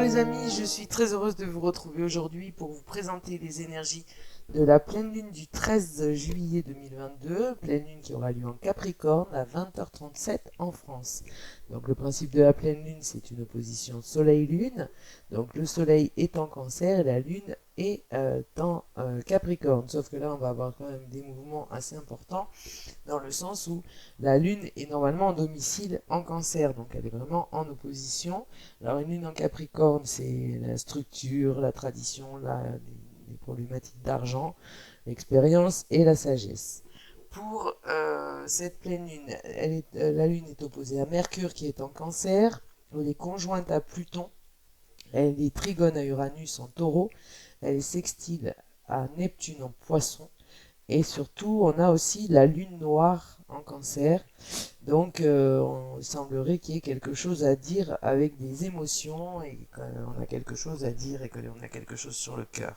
les amis, je suis très heureuse de vous retrouver aujourd'hui pour vous présenter les énergies de la pleine lune du 13 juillet 2022, pleine lune qui aura lieu en Capricorne à 20h37 en France. Donc le principe de la pleine lune, c'est une opposition soleil-lune. Donc le soleil est en Cancer et la lune est en Capricorne. Sauf que là, on va avoir quand même des mouvements assez importants dans le sens où la lune est normalement en domicile en Cancer, donc elle est vraiment en opposition. Alors une lune en Capricorne, c'est la structure, la tradition, les problématiques d'argent, l'expérience et la sagesse. Pour cette pleine lune, la lune est opposée à Mercure qui est en Cancer, elle est conjointe à Pluton, elle est trigone à Uranus en Taureau, elle est sextile à Neptune en Poisson, et surtout on a aussi la lune noire en Cancer. Donc, il semblerait qu'il y ait quelque chose à dire avec des émotions et qu'on a quelque chose à dire et qu'on a quelque chose sur le cœur.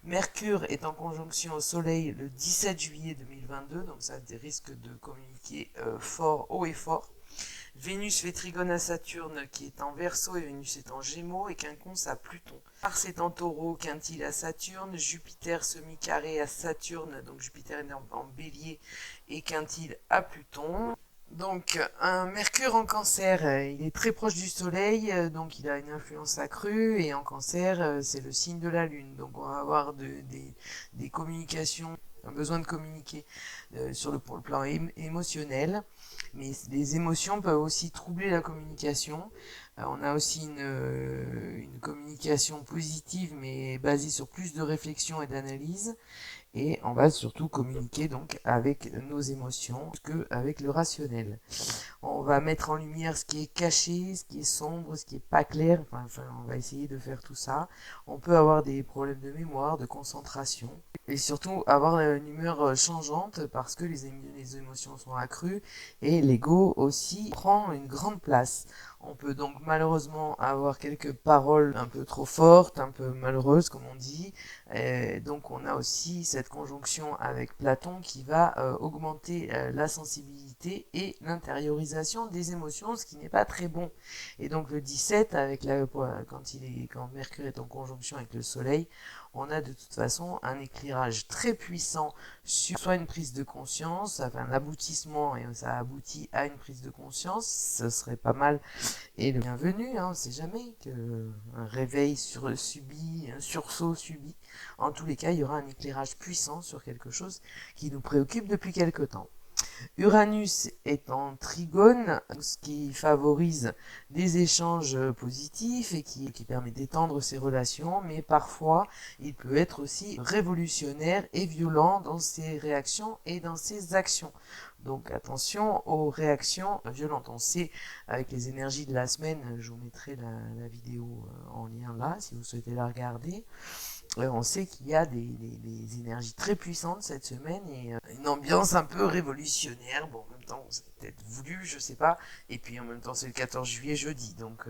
Mercure est en conjonction au Soleil le 17 juillet 2022, donc ça a des risques de communiquer fort, haut et fort. Vénus fait trigone à Saturne qui est en Verseau et Vénus est en Gémeaux et Quinconce à Pluton. Mars est en Taureau, Quintile à Saturne, Jupiter semi-carré à Saturne, donc Jupiter est en Bélier et Quintile à Pluton. Donc, un Mercure en Cancer, il est très proche du Soleil, donc il a une influence accrue, et en Cancer, c'est le signe de la Lune. Donc, on va avoir des communications, un besoin de communiquer pour le plan émotionnel, mais les émotions peuvent aussi troubler la communication. On a aussi une communication positive, mais basée sur plus de réflexion et d'analyse. Et on va surtout communiquer donc avec nos émotions que avec le rationnel. On va mettre en lumière ce qui est caché, ce qui est sombre, ce qui est pas clair. Enfin, on va essayer de faire tout ça. On peut avoir des problèmes de mémoire, de concentration. Et surtout avoir une humeur changeante parce que les émotions sont accrues et l'ego aussi prend une grande place. On peut donc malheureusement avoir quelques paroles un peu trop fortes, un peu malheureuses comme on dit. Et donc on a aussi cette conjonction avec Platon qui va augmenter la sensibilité et l'intériorisation des émotions, ce qui n'est pas très bon. Et donc le 17, quand Mercure est en conjonction avec le Soleil, on a de toute façon un éclairage très puissant sur soit une prise de conscience, enfin un aboutissement, et ça aboutit à une prise de conscience, ce serait pas mal et le bienvenu, hein, on ne sait jamais qu'un réveil subi, un sursaut subi. En tous les cas, il y aura un éclairage puissant sur quelque chose qui nous préoccupe depuis quelque temps. Uranus est en trigone, ce qui favorise des échanges positifs et qui permet d'étendre ses relations, mais parfois il peut être aussi révolutionnaire et violent dans ses réactions et dans ses actions. Donc attention aux réactions violentes. On sait avec les énergies de la semaine, je vous mettrai la vidéo en lien là si vous souhaitez la regarder. On sait qu'il y a des énergies très puissantes cette semaine et une ambiance un peu révolutionnaire. Bon, en même temps, c'est peut-être voulu, je sais pas. Et puis en même temps, c'est le 14 juillet jeudi, donc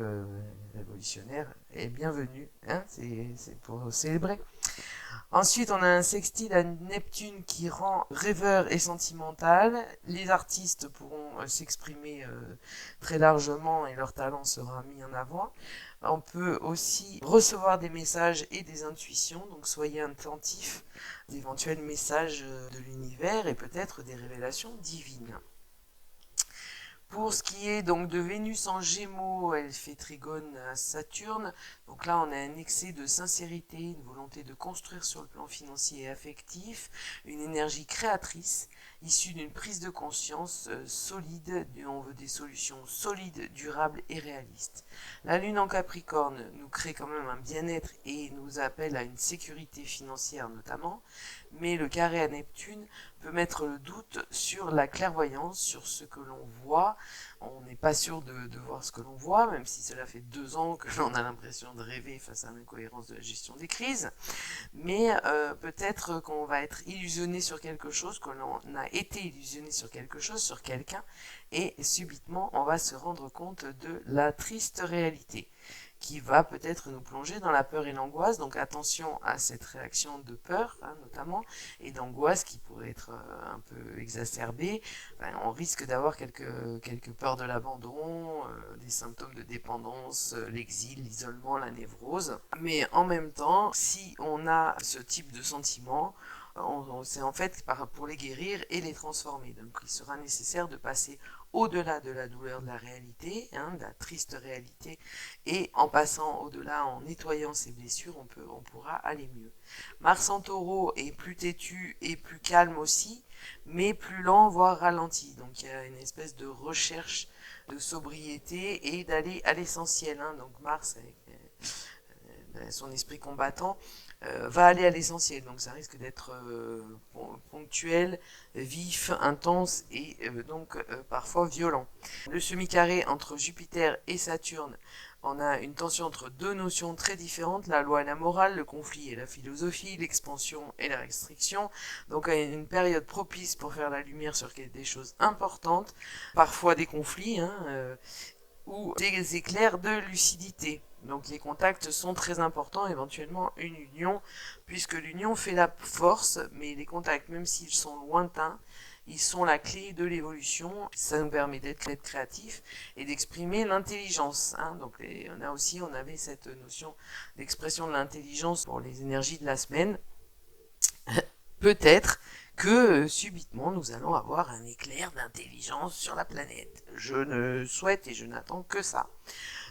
révolutionnaire est bienvenu. Hein, c'est pour célébrer. Ensuite, on a un sextile à Neptune qui rend rêveur et sentimental. Les artistes pourront s'exprimer très largement et leur talent sera mis en avant. On peut aussi recevoir des messages et des intuitions, donc soyez attentifs à d'éventuels messages de l'univers et peut-être des révélations divines. Pour ce qui est donc de Vénus en Gémeaux, elle fait trigone à Saturne. Donc là, on a un excès de sincérité, une volonté de construire sur le plan financier et affectif, une énergie créatrice issue d'une prise de conscience solide. On veut des solutions solides, durables et réalistes. La Lune en Capricorne nous crée quand même un bien-être et nous appelle à une sécurité financière notamment. Mais le carré à Neptune peut mettre le doute sur la clairvoyance, sur ce que l'on voit. On n'est pas sûr de voir ce que l'on voit, même si cela fait 2 ans que l'on a l'impression de rêver face à l'incohérence de la gestion des crises. Mais peut-être qu'on va être illusionné sur quelque chose, que l'on a été illusionné sur quelque chose, sur quelqu'un, et subitement on va se rendre compte de la triste réalité. qui va peut-être nous plonger dans la peur et l'angoisse. Donc attention à cette réaction de peur, notamment, et d'angoisse qui pourrait être un peu exacerbée. Enfin, on risque d'avoir quelques peurs de l'abandon, des symptômes de dépendance, l'exil, l'isolement, la névrose. Mais en même temps, si on a ce type de sentiment, c'est en fait pour les guérir et les transformer. Donc il sera nécessaire de passer au-delà de la douleur de la réalité, de la triste réalité, et en passant au-delà, en nettoyant ces blessures, on pourra aller mieux. Mars en Taureau est plus têtu et plus calme aussi, mais plus lent, voire ralenti. Donc il y a une espèce de recherche de sobriété et d'aller à l'essentiel. Donc Mars, avec son esprit combattant, va aller à l'essentiel. Donc ça risque d'être ponctuel, vif, intense et donc parfois violent. Le semi-carré entre Jupiter et Saturne, on a une tension entre deux notions très différentes, la loi et la morale, le conflit et la philosophie, l'expansion et la restriction. Donc une période propice pour faire la lumière sur des choses importantes, parfois des conflits, ou des éclairs de lucidité. Donc les contacts sont très importants, éventuellement une union, puisque l'union fait la force, mais les contacts, même s'ils sont lointains, ils sont la clé de l'évolution. Ça nous permet d'être créatifs et d'exprimer l'intelligence. Donc on avait cette notion d'expression de l'intelligence pour les énergies de la semaine. Peut-être que subitement nous allons avoir un éclair d'intelligence sur la planète. Je ne souhaite et je n'attends que ça.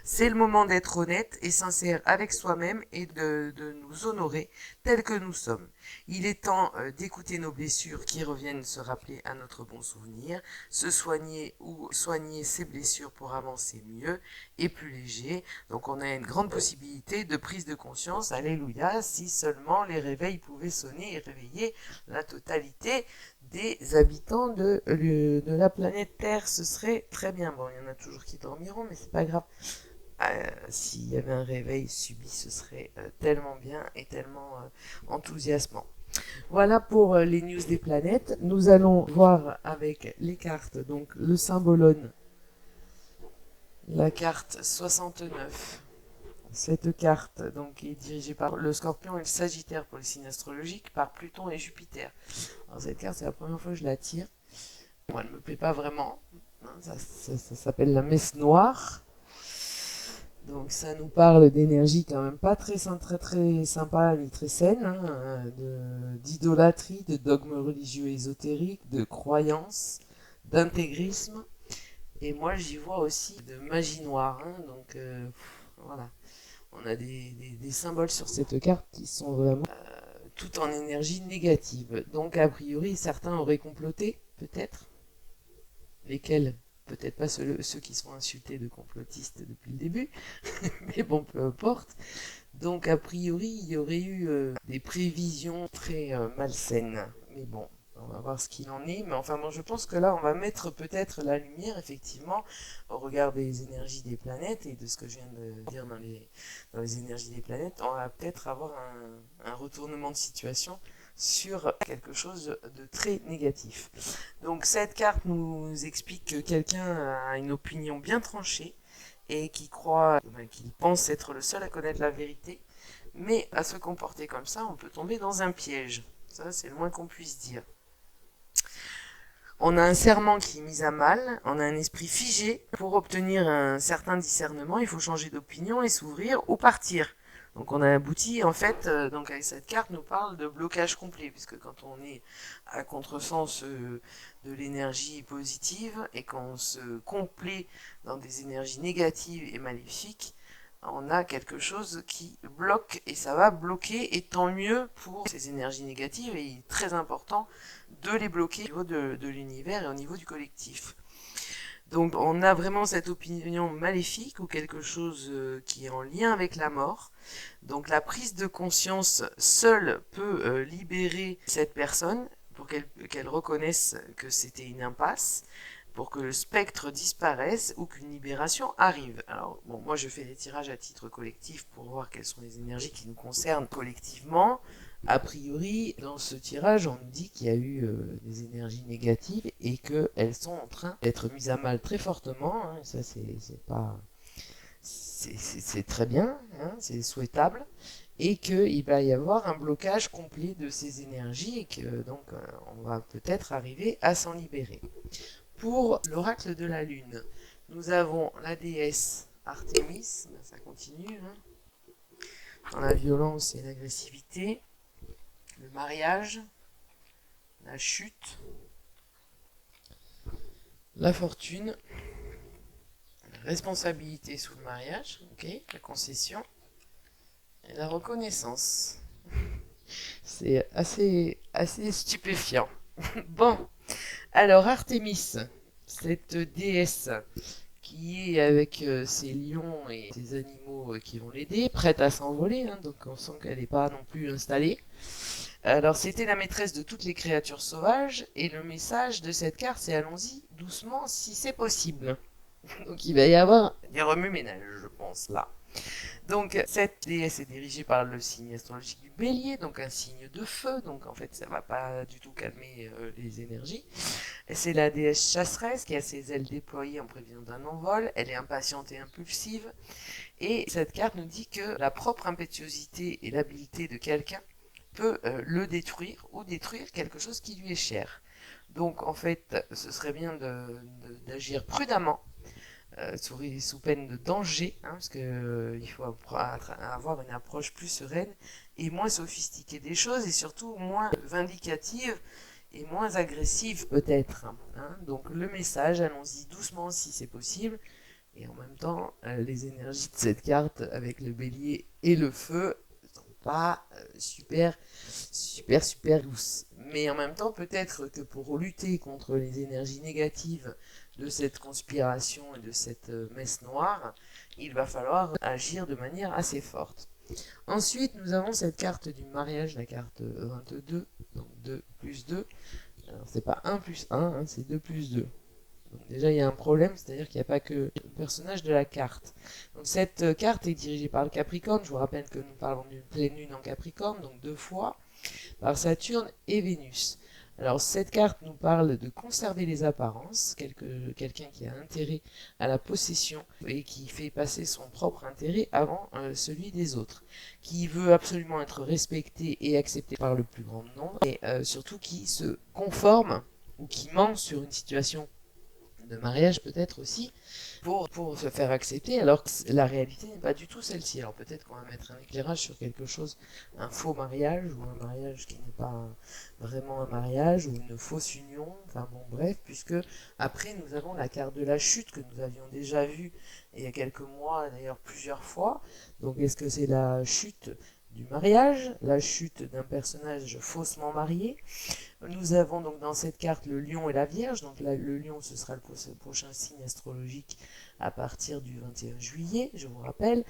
C'est le moment d'être honnête et sincère avec soi-même et de nous honorer tels que nous sommes. Il est temps d'écouter nos blessures qui reviennent se rappeler à notre bon souvenir, se soigner ou soigner ses blessures pour avancer mieux et plus léger. Donc on a une grande possibilité de prise de conscience, alléluia, si seulement les réveils pouvaient sonner et réveiller la totalité des habitants de la planète Terre, ce serait très bien. Bon, il y en a toujours qui dormiront, mais c'est pas grave. S'il y avait un réveil subi, ce serait tellement bien et tellement enthousiasmant. Voilà pour les news des planètes. Nous allons voir avec les cartes, donc le symbolone, la carte 69. Cette carte donc est dirigée par le Scorpion et le Sagittaire pour les signes astrologiques, par Pluton et Jupiter. Alors cette carte, c'est la première fois que je la tire. Bon, elle ne me plaît pas vraiment. Ça s'appelle la messe noire. Donc ça nous parle d'énergie quand même pas très sympa ni très saine, d'idolâtrie, de dogmes religieux ésotériques, de croyances, d'intégrisme. Et moi j'y vois aussi de magie noire. Donc voilà, on a des symboles sur cette carte qui sont vraiment tout en énergie négative. Donc a priori certains auraient comploté, peut-être. Lesquels ? Peut-être pas ceux qui sont insultés de complotistes depuis le début, mais bon, peu importe. Donc, a priori, il y aurait eu des prévisions très malsaines. Mais bon, on va voir ce qu'il en est. Mais enfin, bon, je pense que là, on va mettre peut-être la lumière, effectivement, au regard des énergies des planètes et de ce que je viens de dire dans les énergies des planètes. On va peut-être avoir un retournement de situation sur quelque chose de très négatif. Donc cette carte nous explique que quelqu'un a une opinion bien tranchée et qu'il pense être le seul à connaître la vérité, mais à se comporter comme ça, on peut tomber dans un piège. Ça, c'est le moins qu'on puisse dire. On a un serment qui est mis à mal, on a un esprit figé. Pour obtenir un certain discernement, il faut changer d'opinion et s'ouvrir ou partir. Donc on a abouti, en fait, donc avec cette carte nous parle de blocage complet, puisque quand on est à contresens de l'énergie positive et qu'on se complaît dans des énergies négatives et maléfiques, on a quelque chose qui bloque et ça va bloquer, et tant mieux pour ces énergies négatives, et il est très important de les bloquer au niveau de l'univers et au niveau du collectif. Donc on a vraiment cette opinion maléfique ou quelque chose qui est en lien avec la mort. Donc la prise de conscience seule peut libérer cette personne pour qu'elle reconnaisse que c'était une impasse, pour que le spectre disparaisse ou qu'une libération arrive. Alors bon, moi je fais des tirages à titre collectif pour voir quelles sont les énergies qui nous concernent collectivement. A priori, dans ce tirage, on nous dit qu'il y a eu des énergies négatives et qu'elles sont en train d'être mises à mal très fortement. Ça, c'est c'est très bien, hein, c'est souhaitable, et qu'il va y avoir un blocage complet de ces énergies et que donc on va peut-être arriver à s'en libérer. Pour l'oracle de la lune, nous avons la déesse Artémis, ça continue, hein, dans la violence et l'agressivité, le mariage, la chute, la fortune, la responsabilité sous le mariage, okay, la concession et la reconnaissance. C'est assez stupéfiant. Bon, alors Artémis, cette déesse qui est avec ses lions et ses animaux qui vont l'aider, prête à s'envoler, hein, donc on sent qu'elle n'est pas non plus installée. Alors c'était la maîtresse de toutes les créatures sauvages, et le message de cette carte c'est allons-y doucement si c'est possible. Donc il va y avoir des remue-ménages, je pense, là. Donc cette déesse est dirigée par le signe astrologique du bélier, donc un signe de feu, donc en fait ça va pas du tout calmer les énergies. C'est la déesse chasseresse qui a ses ailes déployées en prévision d'un envol, elle est impatiente et impulsive, et cette carte nous dit que la propre impétuosité et l'habileté de quelqu'un peut le détruire ou détruire quelque chose qui lui est cher. Donc en fait ce serait bien d'agir prudemment, sous peine de danger, hein, parce que il faut avoir une approche plus sereine et moins sophistiquée des choses, et surtout moins vindicative et moins agressive peut-être. Hein. Donc le message, allons-y doucement si c'est possible, et en même temps, les énergies de cette carte avec le bélier et le feu sont pas super douces. Mais en même temps, peut-être que pour lutter contre les énergies négatives de cette conspiration et de cette messe noire, il va falloir agir de manière assez forte. Ensuite, nous avons cette carte du mariage, la carte 22, donc 2 plus 2. Alors, c'est pas 1 plus 1, hein, c'est 2 plus 2. Donc déjà, il y a un problème, c'est-à-dire qu'il n'y a pas que le personnage de la carte. Donc cette carte est dirigée par le Capricorne. Je vous rappelle que nous parlons d'une pleine lune en Capricorne, donc 2 fois, par Saturne et Vénus. Alors cette carte nous parle de conserver les apparences, quelqu'un qui a intérêt à la possession et qui fait passer son propre intérêt avant celui des autres, qui veut absolument être respecté et accepté par le plus grand nombre, et surtout qui se conforme ou qui ment sur une situation de mariage peut-être aussi, pour se faire accepter, alors que la réalité n'est pas du tout celle-ci. Alors peut-être qu'on va mettre un éclairage sur quelque chose, un faux mariage, ou un mariage qui n'est pas vraiment un mariage, ou une fausse union, enfin bon bref, puisque après nous avons la carte de la chute que nous avions déjà vue il y a quelques mois, d'ailleurs plusieurs fois. Donc est-ce que c'est la chute du mariage, la chute d'un personnage faussement marié? Nous avons donc dans cette carte le lion et la vierge. Donc là, le lion, ce sera le prochain signe astrologique à partir du 21 juillet, je vous rappelle.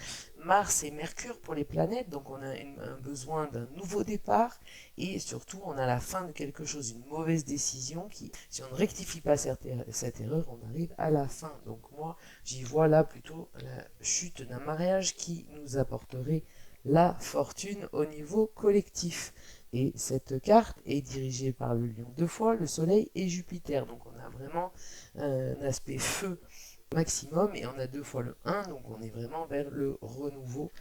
Mars et Mercure pour les planètes, donc on a un besoin d'un nouveau départ, et surtout on a la fin de quelque chose, une mauvaise décision qui, si on ne rectifie pas cette erreur, on arrive à la fin. Donc moi, j'y vois là plutôt la chute d'un mariage qui nous apporterait la fortune au niveau collectif. Et cette carte est dirigée par le lion 2 fois, le soleil et Jupiter. Donc on a vraiment un aspect feu maximum, et on a 2 fois le 1, donc on est vraiment vers le renouveau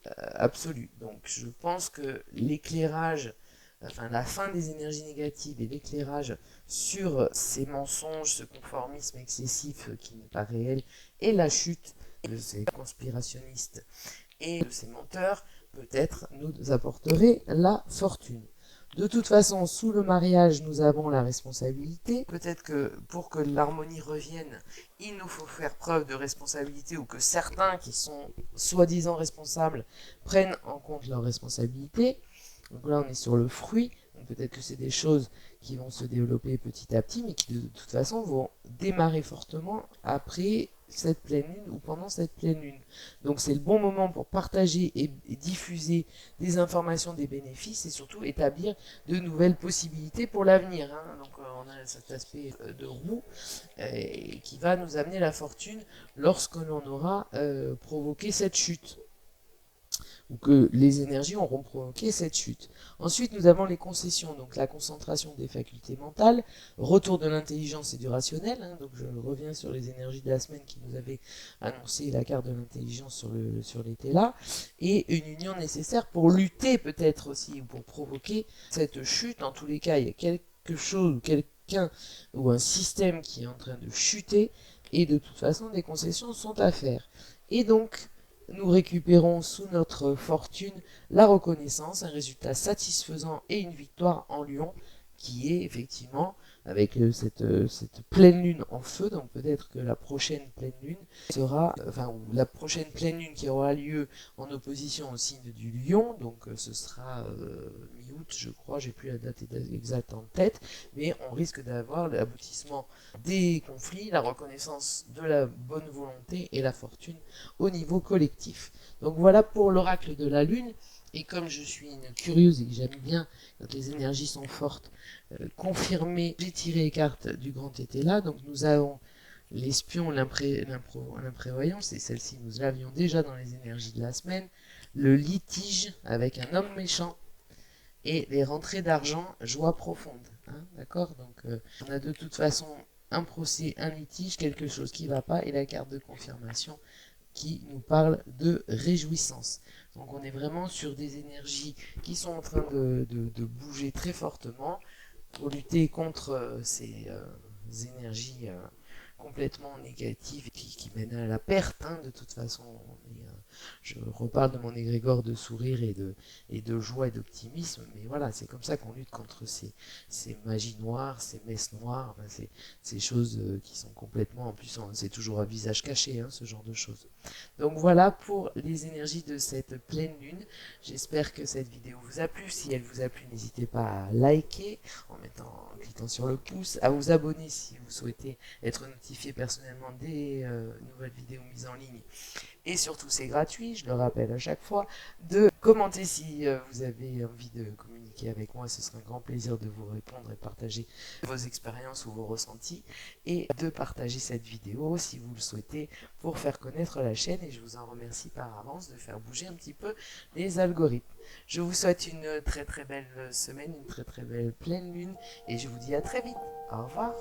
absolu. Donc je pense que l'éclairage, enfin la fin des énergies négatives et l'éclairage sur ces mensonges, ce conformisme excessif qui n'est pas réel, et la chute de ces conspirationnistes et de ces menteurs, peut-être nous apporterait la fortune. De toute façon, sous le mariage, nous avons la responsabilité. Peut-être que pour que l'harmonie revienne, il nous faut faire preuve de responsabilité, ou que certains qui sont soi-disant responsables prennent en compte leurs responsabilités. Donc là, on est sur le fruit. Donc peut-être que c'est des choses qui vont se développer petit à petit, mais qui de toute façon vont démarrer fortement après cette pleine lune ou pendant cette pleine lune. Donc c'est le bon moment pour partager et diffuser des informations, des bénéfices, et surtout établir de nouvelles possibilités pour l'avenir. Hein. Donc on a cet aspect de roue qui va nous amener la fortune lorsque l'on aura provoqué cette chute. ou que les énergies auront provoqué cette chute. Ensuite, nous avons les concessions, donc la concentration des facultés mentales, retour de l'intelligence et du rationnel, hein, donc je reviens sur les énergies de la semaine qui nous avait annoncé la carte de l'intelligence sur les là, et une union nécessaire pour lutter peut-être aussi, ou pour provoquer cette chute. En tous les cas, il y a quelque chose, quelqu'un ou un système qui est en train de chuter, et de toute façon, des concessions sont à faire. Et donc, nous récupérons sous notre fortune la reconnaissance, un résultat satisfaisant et une victoire en Lion, qui est effectivement avec cette pleine lune en feu. Donc peut-être que la prochaine pleine lune sera, ou la prochaine pleine lune qui aura lieu en opposition au signe du Lion, donc ce sera mi-août, je crois, j'ai plus la date exacte en tête, mais on risque d'avoir l'aboutissement des conflits, la reconnaissance de la bonne volonté et la fortune au niveau collectif. Donc voilà pour l'oracle de la lune. Et comme je suis une curieuse et que j'aime bien quand les énergies sont fortes, confirmer, j'ai tiré les cartes du grand été là. Donc nous avons l'espion, l'imprévoyance, et celle-ci nous l'avions déjà dans les énergies de la semaine, le litige avec un homme méchant, et les rentrées d'argent, joie profonde. Hein, d'accord. Donc on a de toute façon un procès, un litige, quelque chose qui ne va pas, et la carte de confirmation qui nous parle de réjouissance. Donc on est vraiment sur des énergies qui sont en train de bouger très fortement pour lutter contre ces énergies complètement négatives qui mènent à la perte. Hein, de toute façon, je reparle de mon égrégore de sourire et de joie et d'optimisme, mais voilà, c'est comme ça qu'on lutte contre ces magies noires, ces messes noires, ces choses qui sont complètement, en plus c'est toujours un visage caché, hein, ce genre de choses. Donc voilà pour les énergies de cette pleine lune. J'espère que cette vidéo vous a plu. Si elle vous a plu, n'hésitez pas à liker en cliquant sur le pouce, à vous abonner si vous souhaitez être notifié personnellement des nouvelles vidéos mises en ligne. Et surtout, c'est gratuit, je le rappelle à chaque fois, de commenter si vous avez envie de communiquer avec moi. Ce sera un grand plaisir de vous répondre et partager vos expériences ou vos ressentis, et de partager cette vidéo si vous le souhaitez pour faire connaître la chaîne. Et je vous en remercie par avance de faire bouger un petit peu les algorithmes. Je vous souhaite une très très belle semaine, une très très belle pleine lune, et je vous dis à très vite. Au revoir.